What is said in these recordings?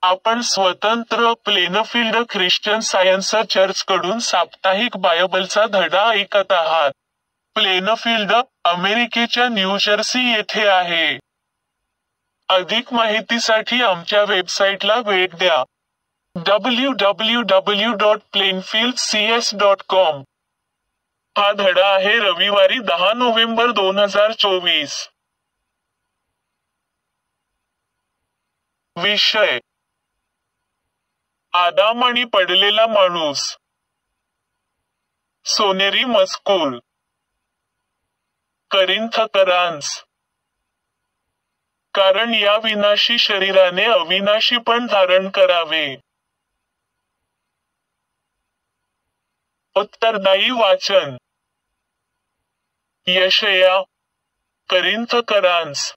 आपण स्वतंत्र Plainfield Christian science चर्चकडून साप्ताहिक बायबलचा धडा ऐकत आहात. प्लेनफील्ड, अमेरिकेच्या न्यूजर्सी येथे आहे. अधिक माहितीसाठी आमच्या वेबसाईटला भेट द्या. www.plainfieldcs.com. हा धडा आहे रविवारी 10 नोव्हेंबर 2024. विषय: आदाम आणि पडलेला माणूस. सोनेरी मजकूर. करिंथकरांस. कारण या विनाशी शरीराने अविनाशी पण धारण करावे. उत्तरदायी वाचन. यशया. करिंथकरांस.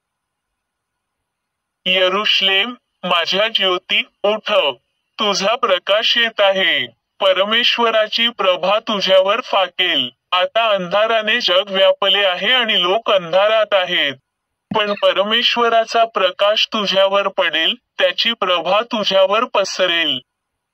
यरुशलेम, माझ्या ज्योती, उठ, तुझा प्रकाश येत आहे. परमेश्वराची प्रभा तुझ्यावर फाकेल. आता अंधाराने जग व्यापले आहे आणि लोक अंधारात आहेत. पण परमेश्वराचा प्रकाश तुझ्यावर पडेल, त्याची प्रभा तुझ्यावर पसरेल.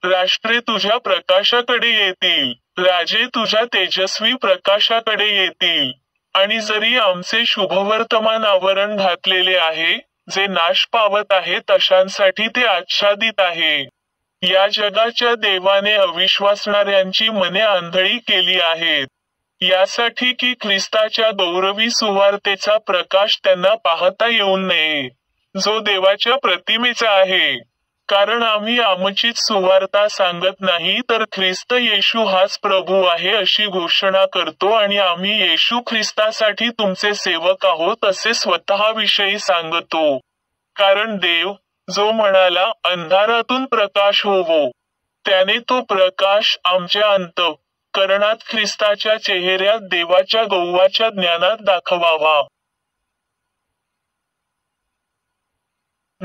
राष्ट्रे तुझ्या प्रकाशाकडे येतील, राजे तुझ्या तेजस्वी प्रकाशाकडे येतील. आणि जरी आमचे शुभवर्तमान आवरण घातलेले आहे, जे नाश पावत आहे तशांसाठी ते आच्छादित आहे. या जगाच्या देवाने अविश्वासणाऱ्यांची मने आंधळी केली आहेत, यासाठी की ख्रिस्ताच्या गौरवी सुवार्तेचा प्रकाश त्यांना पाहता येऊ नये, जो देवाच्या प्रतिमेचा आहे. कारण आम्ही आमचीच सुवार्ता सांगत नाही, तर ख्रिस्त येशू हाच प्रभू आहे अशी घोषणा करतो, आणि आम्ही येशू ख्रिस्तासाठी तुमचे सेवक आहोत असे स्वतःविषयी सांगतो. कारण देव, जो म्हणाला, अंधारातून प्रकाश होवो, त्याने तो प्रकाश आमच्या अंतःकरणात ख्रिस्ताच्या चेहऱ्यात देवाच्या गौवाच्या ज्ञानात दाखवावा.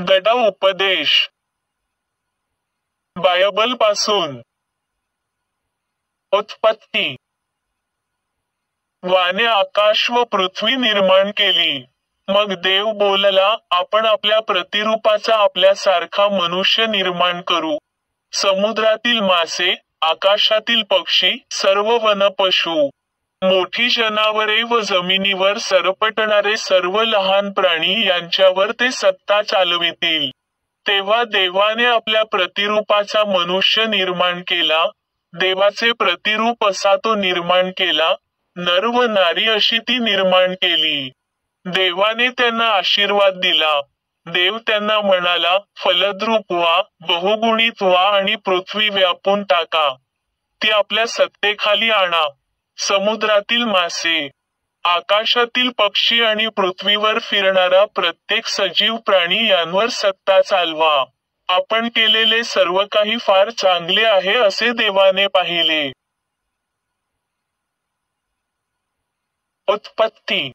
गडा उपदेश. बायबलपासून. उत्पत्ती. वाने आकाश व पृथ्वी निर्माण केली. मग देव बोलला, आपण आपल्या प्रतिरूपाचा आपल्यासारखा मनुष्य निर्माण करू. समुद्रातील मासे, आकाशातील पक्षी, सर्व वनपशु, मोठी जनावरे व जमिनीवर सरपटणारे सर्व लहान प्राणी यांच्यावर ते सत्ता चालवितील. तेव्हा देवाने आपल्या प्रतिरूपाचा मनुष्य निर्माण केला. देवाचे प्रतिरूप असा तो निर्माण केला, नर व नारी अशी ती निर्माण केली. देवाने त्यांना आशीर्वाद दिला. देव त्यांना म्हणाला, फलद्रूप व्हा, बहुगुणित व्हा आणि पृथ्वी व्यापून टाका. ती आपल्या सत्तेखाली आणा. समुद्रातील मासे, आकाशातील पक्षी आणि पृथ्वीवर फिरणारा प्रत्येक सजीव प्राणी यांवर सत्ता चालवा. आपण केलेले सर्व काही फार चांगले आहे असे देवाने पाहिले. उत्पत्ती.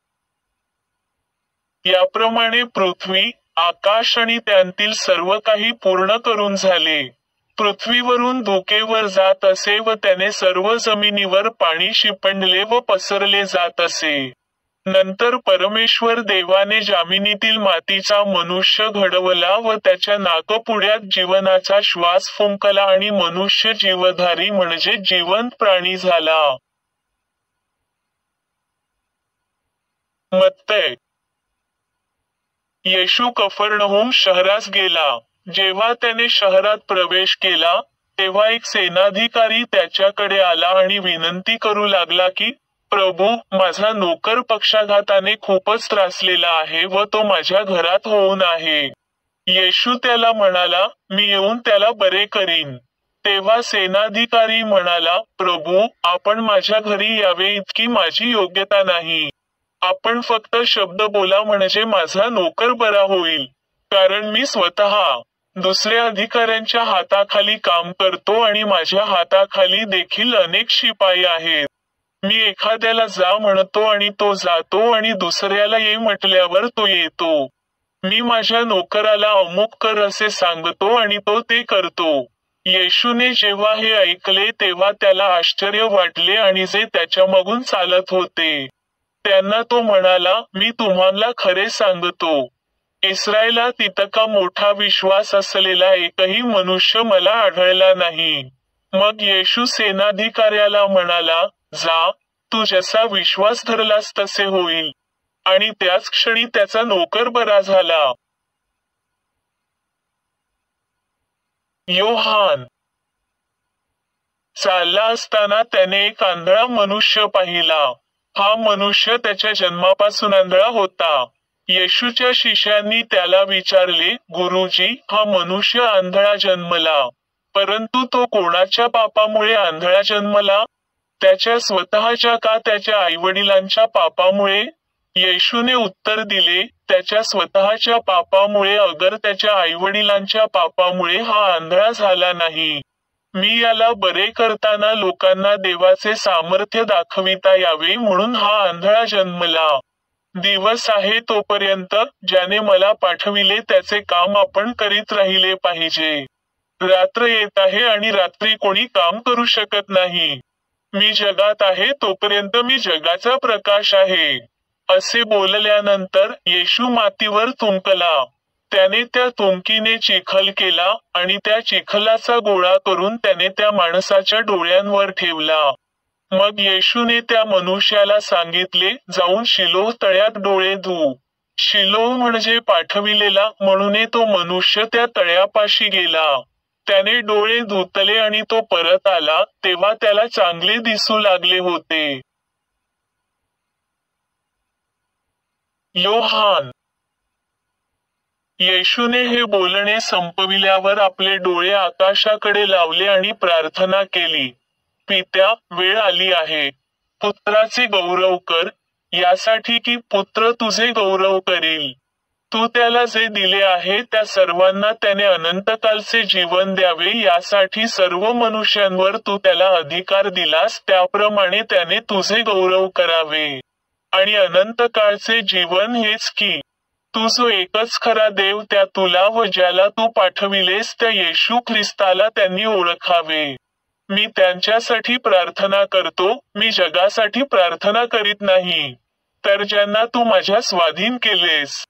याप्रमाणे पृथ्वी, आकाश आणि त्यांतील सर्व काही पूर्ण करून झाले. पृथ्वीवरून धुके वर जात असे व त्याने सर्व जमिनीवर पाणी शिंपडले व पसरले जात असे. नंतर परमेश्वर देवाने जमिनीतील मातीचा मनुष्य घडवला व त्याच्या नाकपुड्यात जीवनाचा श्वास फुंकला आणि मनुष्य जीवधारी म्हणजे जिवंत प्राणी झाला. मत्तय. येशू कफर्नहूम शहरास गेला. जेव्हा त्याने शहरात प्रवेश केला, तेव्हा एक सेनाधिकारी त्याच्याकडे आला आणि विनंती करू लागला की, प्रभू, माझा नोकर पक्षाघाताने खूपच त्रासलेला आहे व तो माझ्या घरात होऊन आहे. येशू त्याला म्हणाला, मी येऊन त्याला बरे करीन. तेव्हा सेनाधिकारी म्हणाला, प्रभू, आपण माझ्या घरी यावे इतकी माझी योग्यता नाही. आपण फक्त शब्द बोला म्हणजे माझा नोकर बरा होईल. कारण मी स्वतः दुसऱ्या अधिकाऱ्यांच्या हाताखाली काम करतो आणि माझ्या हाताखाली देखील अनेक शिपाई आहेत. मी एखाद्याला जा म्हणतो आणि तो जातो आणि दुसऱ्याला ये म्हटल्यावर तो येतो. मी माझ्या नोकराला अमुक कर असे सांगतो आणि तो ते करतो. येशूने जेव्हा हे ऐकले तेव्हा त्याला आश्चर्य वाटले आणि जे त्याच्यामागून चालत होते त्यांना तो म्हणाला, मी तुम्हाला खरे सांगतो, इस्रायलात इतका मोठा विश्वास असलेला एकही मनुष्य मला आढळला नाही. मग येशू सेनाधिकाऱ्याला म्हणाला, जा, तू जसा विश्वास धरलास तसे होईल. आणि त्याच क्षणी त्याचा नोकर बरा झाला. योहान. चालला असताना त्याने एक आंधळा मनुष्य पाहिला. हा मनुष्य त्याच्या जन्मापासून आंधळा होता. येशूच्या शिष्यांनी त्याला विचारले, गुरुजी, हा मनुष्य आंधळा जन्मला, परंतु तो कोणाच्या पापामुळे आंधळा जन्मला? त्याच्या स्वतःच्या का त्याच्या आईवडिलांच्या पापामुळे? येशूने उत्तर दिले, त्याच्या स्वतःच्या पापामुळे. अगर त्याच्या आईवडिलांच्या पापामुळे हा आंधळा झाला नाही. मी याला बरे करताना लोकांना देवाचे सामर्थ्य दाखविता यावे म्हणून हा आंधळा जन्मला. दिवस आहे तोपर्यंत ज्याने मला पाठविले त्याचे काम आपण करीत राहिले पाहिजे. रात्र येत आहे आणि रात्री कोणी काम करू शकत नाही. मी जगात आहे तोपर्यंत मी जगाचा प्रकाश आहे. असे बोलल्यानंतर येशू मातीवर थुंकला. त्याने त्या थुंकीने चिखल केला आणि त्या चिखलाचा गोळा करून त्याने त्या माणसाच्या डोळ्यांवर ठेवला. मग येशूने त्या मनुष्याला सांगितले, जाऊन शिलोह तळ्यात डोळे धु. शिलोह म्हणजे पाठविलेला, म्हणून तो मनुष्य त्या तळ्यापाशी गेला. त्याने डोळे धुतले आणि तो परत आला, तेव्हा त्याला चांगले दिसू लागले होते. योहान. येशूने हे बोलणे संपविल्यावर आपले डोळे आकाशाकडे लावले आणि प्रार्थना केली, पित्या, वेळ आली आहे. पुत्राचे गौरव कर, यासाठी की पुत्र तुझे गौरव करील. तू त्याला जे दिले आहे त्या सर्वांना त्याने अनंतकालचे जीवन द्यावे, यासाठी सर्व मनुष्यांवर तू त्याला अधिकार दिलास, त्याप्रमाणे त्याने तुझे गौरव करावे. आणि अनंतकाळचे जीवन हेच की तू जो एकच खरा देव, त्या तुला व ज्याला तू पाठविलेस त्या येशू ख्रिस्ताला त्यांनी ओळखावे. मी त्यांच्यासाठी प्रार्थना करतो, मी जगासाठी प्रार्थना करीत नाही, तर ज्यांना तू माझ्या स्वाधीन केलेस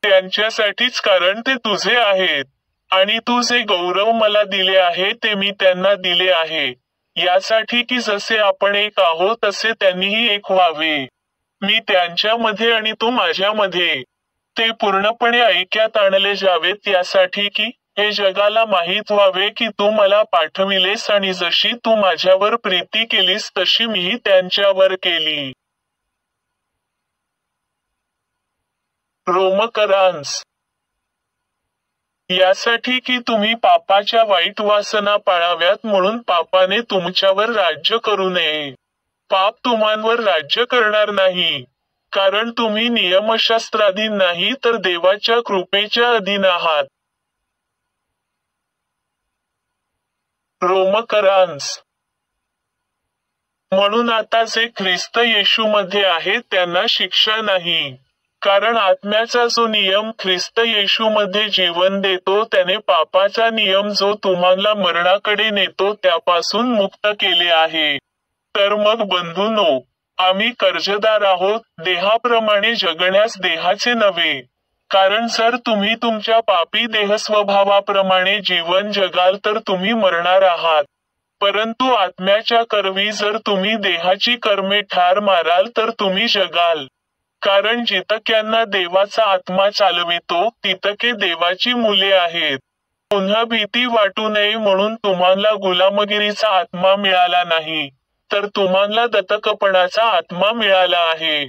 त्यांच्यासाठीच, कारण ते तुझे आहेत. आणि तू जे गौरव मला दिले आहे ते मी त्यांना दिले आहे, यासाठी की जसे आपण एक आहोत तसे त्यांनीही एक व्हावे. मी त्यांच्यामध्ये आणि तू माझ्यामध्ये, ते पूर्णपणे ऐक्यात आणले जावेत, यासाठी की हे जगाला माहीत व्हावे की तू मला पाठविलेस आणि जशी तू माझ्यावर प्रीती केलीस तशी मीही त्यांच्यावर केली. रोमकरांस. यासाठी की तुम्ही पापाच्या वाईट वासना पाळाव्यात म्हणून पापाने तुमच्यावर राज्य करू नये. पाप तुम्हांवर राज्य करणार नाही, कारण तुम्ही नियमशास्त्राधीन नाही तर देवाच्या कृपेच्या अधीन आहात. रोमकरांस. म्हणून आता जे ख्रिस्त येशूमध्ये आहेत त्यांना शिक्षा नाही, कारण आत्म्याचा जो नियम ख्रिस्त येशूमध्ये जीवन देतो त्याने पापाचा नियम जो तुम्हाला मरणाकडे नेतो त्यापासून मुक्त केले आहे. तर मग बंधूंनो, आम्ही कर्जदार आहोत, देहाप्रमाणे जगण्यास देहाचे नव्हे. कारण जर तुम्ही तुमच्या पापी देहस्वभावाप्रमाणे जीवन जगाल तर तुम्ही मरणार आहात. परंतु आत्म्याच्या करवी जर तुम्ही देहाची कर्मे ठार माराल तर तुम्ही जगाल. कारण जितक्यांना देवाचा आत्मा चालवितो तितके देवाची मुले आहेत. पुन्हा भीती वाटू नये म्हणून तुम्हाला गुलामगिरीचा आत्मा मिळाला नाही, तर तुम्हाला दत्तकपणाचा आत्मा मिळाला आहे.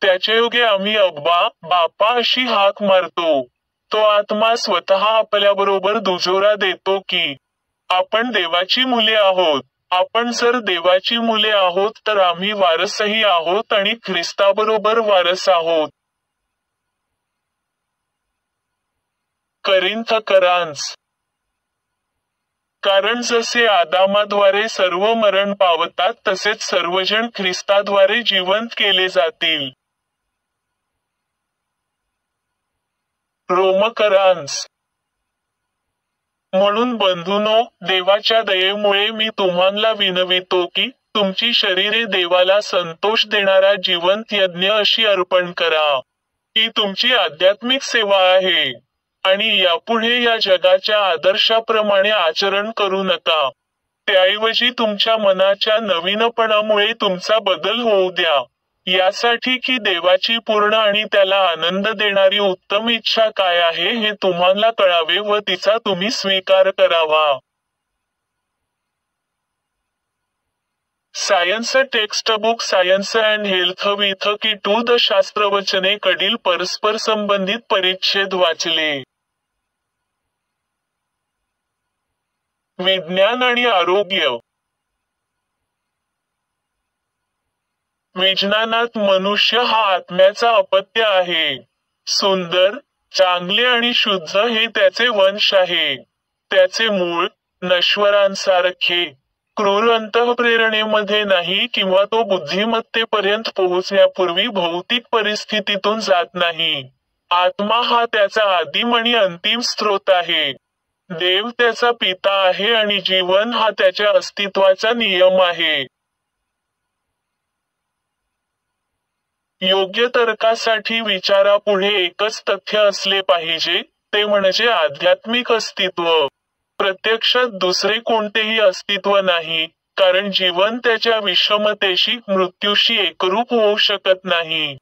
त्याच्यायोगे आम्ही अब्बा, बापा अशी हाक मारतो. तो आत्मा स्वतः आपल्याबरोबर दुजोरा देतो की आपण देवाची मुले आहोत. आपण जर देवाची मुले आहोत तर आम्ही वारसही आहोत आणि ख्रिस्ताबरोबर वारस आहोत. करिंथकरांस. कारण जसे आदामाद्वारे सर्व मरण पावतात तसेच सर्वजण ख्रिस्ताद्वारे जिवंत केले जातील. रोमकरांस. म्हणून बंधूंनो, देवाच्या दयेमुळे मी तुम्हाला विनवितो की तुमची शरीरे देवाला संतोष देणारा जिवंत यज्ञ अशी अर्पण करा. ही तुमची आध्यात्मिक सेवा आहे. आणि यापुढे या जगाच्या आदर्शाप्रमाणे आचरण करू नका. त्याऐवजी तुमच्या मनाच्या नवीनपणामुळे तुमचा बदल होऊ द्या. यासाठी की देवाची पूर्ण आणि त्याला आनंद देणारी उत्तम इच्छा काय आहे हे तुम्हाला कळावे व तिचा तुम्ही स्वीकार करावा. Science textbook science and health with की टू द शास्त्रवचने कडील परस्पर संबंधित परिच्छेद वाचले. विज्ञान आणि आरोग्य. विज्ञानात मनुष्य हा आत्म्याचा अपत्य आहे. सुंदर, चांगले आणि शुद्ध हे त्याचे वंश आहे. त्याचे मूळ नश्वरांसारखे क्रूर अंतःप्रेरणेमध्ये नाही किंवा तो बुद्धिमत्तेपर्यंत पोहोचण्यापूर्वी भौतिक परिस्थितीतून जात नाही. आत्मा हा त्याचा आदिम आणि अंतिम स्रोत आहे. देव त्याचा पिता आहे आणि जीवन हा त्याच्या अस्तित्वाचा नियम आहे. योग्य तर्कासाठी विचारापुढे एकच तथ्य असले पाहिजे, ते म्हणजे आध्यात्मिक अस्तित्व. प्रत्यक्षात दुसरे कोणतेही अस्तित्व नाही, कारण जीवन त्याच्या विषमतेशी मृत्यूशी एकरूप होऊ शकत नाही.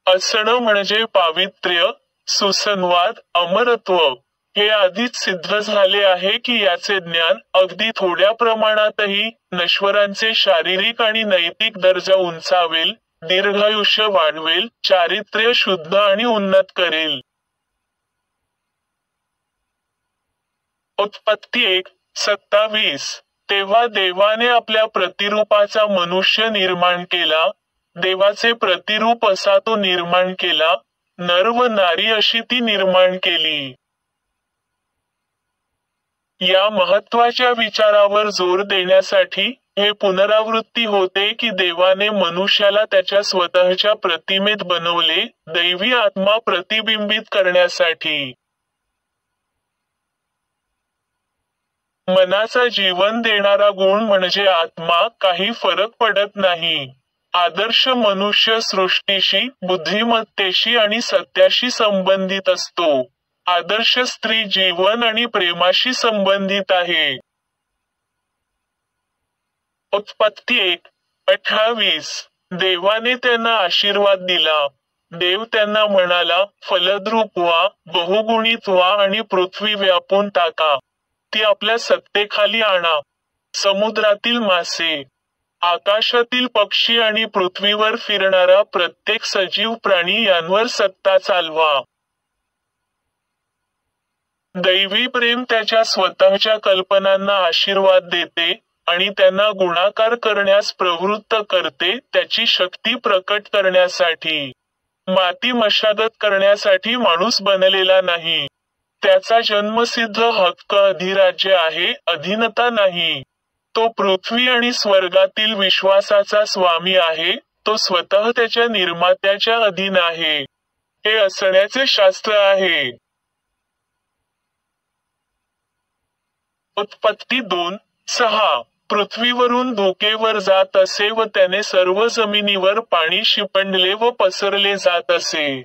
असणं म्हणजे पावित्र्य, सुसंवाद, अमरत्व. हे आधीच सिद्ध झाले आहे की याचे ज्ञान, अगदी थोड्या प्रमाणातही, नश्वरांचे शारीरिक आणि नैतिक दर्जा उंचावेल, दीर्घायुष्य वाढवेल, चारित्र्य शुद्ध आणि उन्नत करेल. उत्पत्ती 1:27. तेव्हा देवाने आपल्या प्रतिरूपाचा मनुष्य निर्माण केला. देवाचे प्रतिरूप असा तो निर्माण केला, नर व नारी अशी ती निर्माण केली. या महत्त्वाच्या विचारावर जोर देण्यासाठी हे पुनरावृत्ती होते की देवाने मनुष्याला त्याच्या स्वतःच्या प्रतिमेत बनवले, दैवी आत्मा प्रतिबिंबित करण्यासाठी. मनाचा जीवन देणारा गुण म्हणजे आत्मा, काही फरक पडत नाही. आदर्श मनुष्य सृष्टीशी, बुद्धिमत्तेशी आणि सत्याशी संबंधित असतो. आदर्श स्त्री जीवन आणि प्रेमाशी संबंधित आहे. उत्पत्ती 1:28. देवाने त्यांना आशीर्वाद दिला. देव त्यांना म्हणाला, फलद्रूप व्हा, बहुगुणित व्हा आणि पृथ्वी व्यापून टाका. ती आपल्या सत्तेखाली आणा. समुद्रातील मासे, आकाशातील पक्षी आणि पृथ्वीवर फिरणारा प्रत्येक सजीव प्राणी यांवर सत्ता चालवा. दैवी प्रेम त्याच्या स्वतःच्या कल्पनांना आशीर्वाद देते आणि त्यांना गुणाकार करण्यास प्रवृत्त करते, त्याची शक्ती प्रकट करण्यासाठी. माती मशागत करण्यासाठी माणूस बनलेला नाही. त्याचा जन्मसिद्ध हक्क अधिराज्य आहे, अधीनता नाही. तो पृथ्वी आणि स्वर्गातील विश्वासाचा स्वामी आहे. तो स्वतः त्याच्या निर्मात्याच्या अधीन आहे. हे असण्याचे शास्त्र आहे. उत्पत्ती 2:6. पृथ्वीवरून धोकेवर जात असे व त्याने सर्व जमिनीवर पाणी शिंपडले व पसरले जात असे.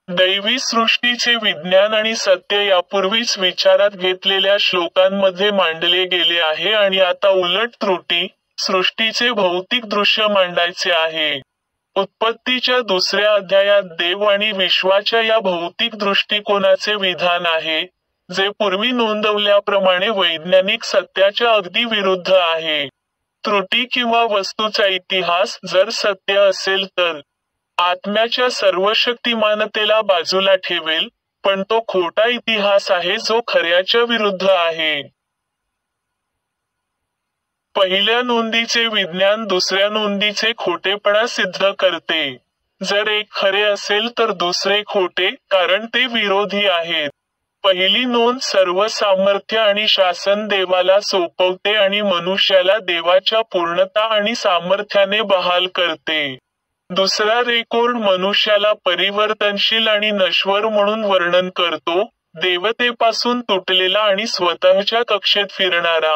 दैवी सृष्टीचे विज्ञान आणि सत्य यापूर्वीच विचारात घेतलेल्या श्लोकांमध्ये मांडले गेले आहे आणि आता उलट त्रुटी, सृष्टीचे भौतिक दृश्य मांडायचे आहे. उत्पत्तीच्या 2ऱ्या अध्यायात देव आणि विश्वाच्या या भौतिक दृष्टिकोनाचे विधान आहे, जे पूर्वी नोंदवल्याप्रमाणे वैज्ञानिक सत्याच्या अगदी विरुद्ध आहे. त्रुटी किंवा वस्तूचा इतिहास जर सत्य असेल तर आत्म्याच्या सर्वशक्तिमानतेला बाजूला ठेवेल, पण तो खोटा इतिहास आहे जो खऱ्याच्या विरुद्ध आहे. पहिल्या नोंदीचे विज्ञान दुसऱ्या नोंदीचे खोटेपणा सिद्ध करते. जर एक खरे असेल तर दुसरे खोटे, कारण ते विरोधी आहेत. पहिली नोंद सर्व सामर्थ्य आणि शासन देवाला सोपवते आणि मनुष्याला देवाच्या पूर्णता आणि सामर्थ्याने बहाल करते. दुसरा रेकॉर्ड मनुष्याला परिवर्तनशील आणि नश्वर म्हणून वर्णन करतो, देवतेपासून तुटलेला आणि स्वतःच्या कक्षेत फिरणारा.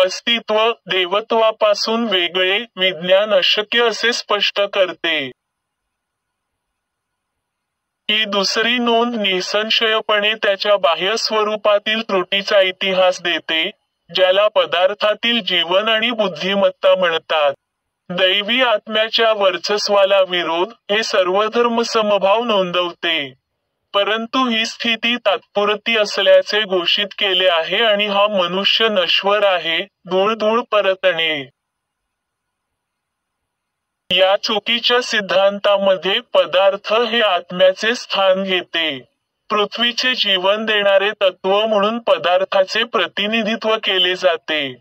अस्तित्व देवत्वापासून वेगळे विज्ञान अशक्य असे स्पष्ट करते. ही दुसरी नोंद निसंशयपणे त्याच्या बाह्य स्वरूपातील त्रुटीचा इतिहास देते, ज्याला पदार्थातील जीवन आणि बुद्धिमत्ता म्हणतात. दैवी आत्म्याच्या वर्चस्वाला विरोध हे सर्वधर्म समभाव नोंदवते. परंतु ही स्थिती तात्पुरती असल्याचे घोषित केले आहे आणि हा मनुष्य नश्वर आहे, धूळ परतणे. या चुकीच्या सिद्धांतामध्ये पदार्थ हे आत्म्याचे स्थान घेते. पृथ्वीचे जीवन देणारे तत्व म्हणून पदार्थाचे प्रतिनिधित्व केले जाते.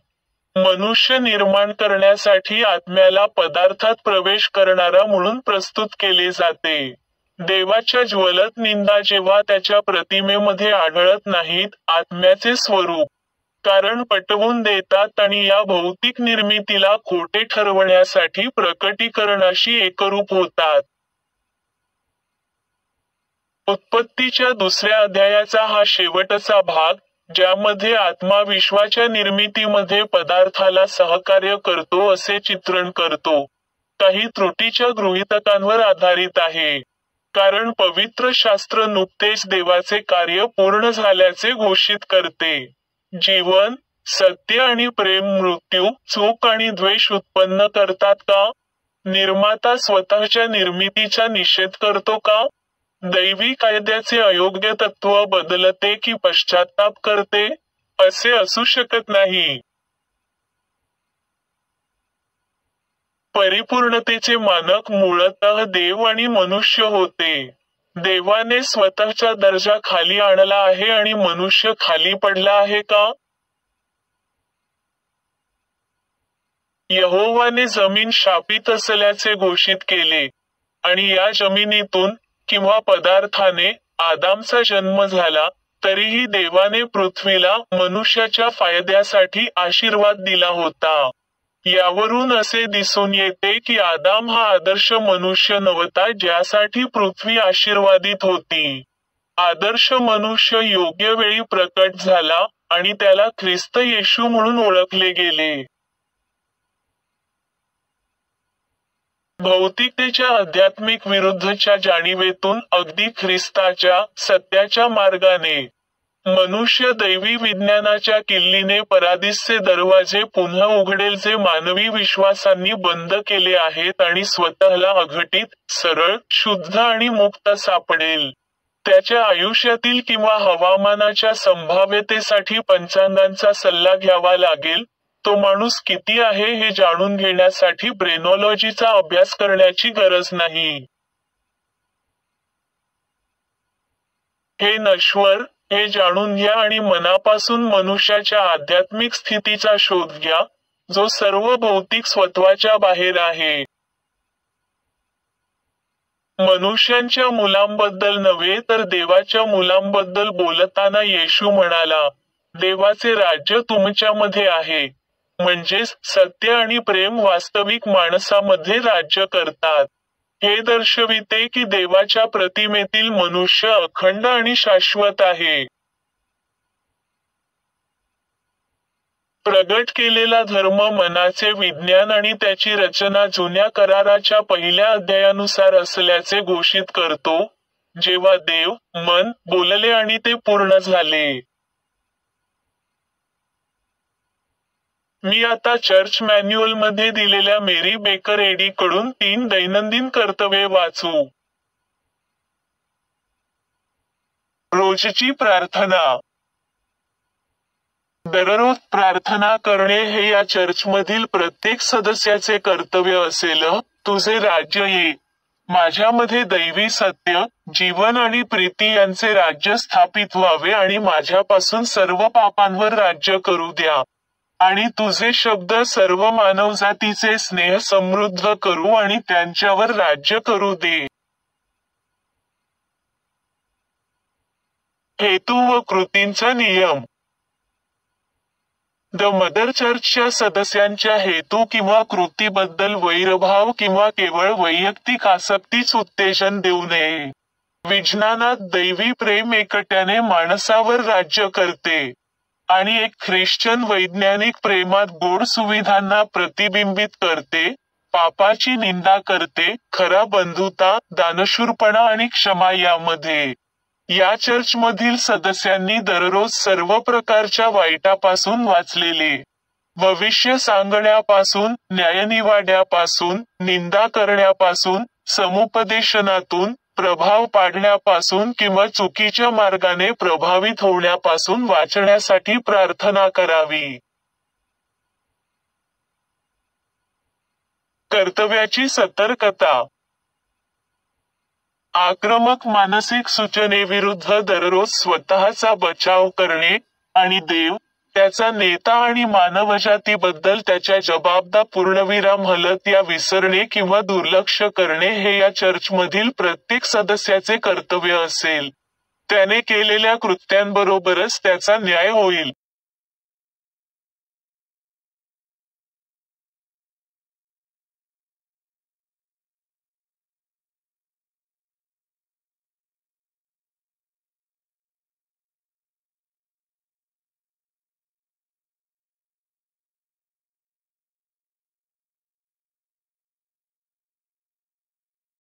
मनुष्य निर्माण करण्यासाठी आत्म्याला पदार्थात प्रवेश करणारा म्हणून प्रस्तुत केले जाते. देवाच्या ज्वलत निंदा जेव्हा त्याच्या प्रतिमेमध्ये आढळत नाहीत, आत्म्याचे स्वरूप कारण पटवून देतात आणि या भौतिक निर्मितीला खोटे ठरवण्यासाठी प्रकटीकरणाशी एकरूप होतात. उत्पत्तीच्या दुसऱ्या अध्यायाचा हा शेवटचा भाग, ज्यामध्ये आत्मा विश्वाच्या निर्मितीमध्ये पदार्थाला सहकार्य करतो असे चित्रण करतो, काही त्रुटीच्या गृहीतकांवर आधारित आहे. कारण पवित्र शास्त्र नुकतेच देवाचे कार्य पूर्ण झाल्याचे घोषित करते. जीवन, सत्य आणि प्रेम मृत्यू, चूक आणि द्वेष उत्पन्न करतात का? निर्माता स्वतःच्या निर्मितीचा निषेध करतो का? दैवी कायद्याचे अयोग्य तत्व बदलते की पश्चात्ताप करते? असे असू शकत नाही. परिपूर्णतेचे मानक मूळतः देव आणि मनुष्य होते. देवाने स्वतःचा दर्जा खाली आणला आहे आणि मनुष्य खाली पडला आहे का? यहोवाने जमीन शापित असल्याचे घोषित केले आणि या जमिनीतून किंवा पदार्थाने आदामचा जन्म झाला, तरीही देवाने पृथ्वीला मनुष्याच्या फायद्यासाठी आशीर्वाद दिला होता. यावरून असे दिसून येते की आदाम हा आदर्श मनुष्य नव्हता ज्यासाठी पृथ्वी आशीर्वादित होती. आदर्श मनुष्य योग्य वेळी प्रकट झाला आणि त्याला ख्रिस्त येशू म्हणून ओळखले गेले. भौतिकतेच्या आध्यात्मिक विरुद्धच्या जाणीवेतून अगदी ख्रिस्ताच्या सत्याच्या मार्गाने मनुष्य दैवी विज्ञानाच्या किल्लीने परादीसचे दरवाजे पुन्हा उघडेल जे मानवी विश्वासांनी बंद केले आहेत आणि स्वतःला अघटित, सरळ, शुद्ध आणि मुक्त सापडेल. त्याच्या आयुष्यातील किंवा हवामानाच्या संभाव्यतेसाठी पंचांगांचा सल्ला घ्यावा लागेल. तो माणूस किती आहे हे जाणून घेण्यासाठी ब्रेनॉलॉजीचा अभ्यास करण्याची गरज नाही. हे नश्वर हे जाणून घ्या आणि मनापासून मनुष्याच्या आध्यात्मिक स्थितीचा शोध घ्या, जो सर्व भौतिक स्वत्वाच्या बाहेर आहे. मनुष्यांच्या मुलांबद्दल नव्हे तर देवाच्या मुलांबद्दल बोलताना येशू म्हणाला, देवाचे राज्य तुमच्यामध्ये आहे. म्हणजेच सत्य आणि प्रेम वास्तविक माणसामध्ये राज्य करतात. हे दर्शविते की देवाच्या प्रतिमेतील मनुष्य अखंड आणि शाश्वत आहे. प्रगट केलेला धर्म मनाचे विज्ञान आणि त्याची रचना जुन्या कराराच्या पहिल्या अध्यायानुसार असल्याचे घोषित करतो, जेव्हा देव, मन, बोलले आणि ते पूर्ण झाले. मी आता चर्च मॅन्युअलमध्ये दिलेल्या मेरी बेकर एडी कडून 3 दैनंदिन कर्तव्ये वाचू. रोजची प्रार्थना. दररोज प्रार्थना करणे हे या चर्चमधील प्रत्येक सदस्याचे कर्तव्य असेल. तुझे राज्य ये. माझ्यामध्ये दैवी सत्य, जीवन आणि प्रीती यांचे राज्य स्थापित व्हावे आणि माझ्यापासून सर्व पापांवर राज्य करू द्या. आणि तुझे शब्द सर्व मानवजातीचे स्नेह समृद्ध करू आणि त्यांच्यावर राज्य करू दे. हेतू व कृतींचा नियम. द मदर चर्चच्या सदस्यांच्या हेतू किंवा कृतीबद्दल वैरभाव किंवा केवळ वैयक्तिक आसक्तीच उत्तेजन देऊ नये. विज्ञानात दैवी प्रेम एकट्याने माणसावर राज्य करते. आणि एक ख्रिश्चन वैज्ञानिक प्रेमात गोड सुविधांना प्रतिबिंबित करते, पापाची निंदा करते, खरा बंधुता, दानशूरपणा आणि क्षमा यामध्ये. या चर्चमधील सदस्यांनी दररोज सर्व प्रकारच्या वाईटापासून वाचलेले. भविष्य सांगण्यापासून, न्यायनिवाड्यापासून, निंदा करण्यापासून, समुपदेशनातून, प्रभाव पाडण्यापासून किंवा चुकीच्या मार्गाने प्रभावित होण्यापासून वाचण्यासाठी प्रार्थना करावी. कर्तव्याची सतर्कता. आक्रमक मानसिक सूचनेविरुद्ध दररोज स्वतःचा बचाव करणे आणि देव, त्याचा नेता आणि मानवजातीबद्दल त्याच्या जबाबदार पूर्णविराम हलत या विसरणे किंवा दुर्लक्ष करणे हे या चर्चमधील प्रत्येक सदस्याचे कर्तव्य असेल. त्याने केलेल्या कृत्यांबरोबरच त्याचा न्याय होईल.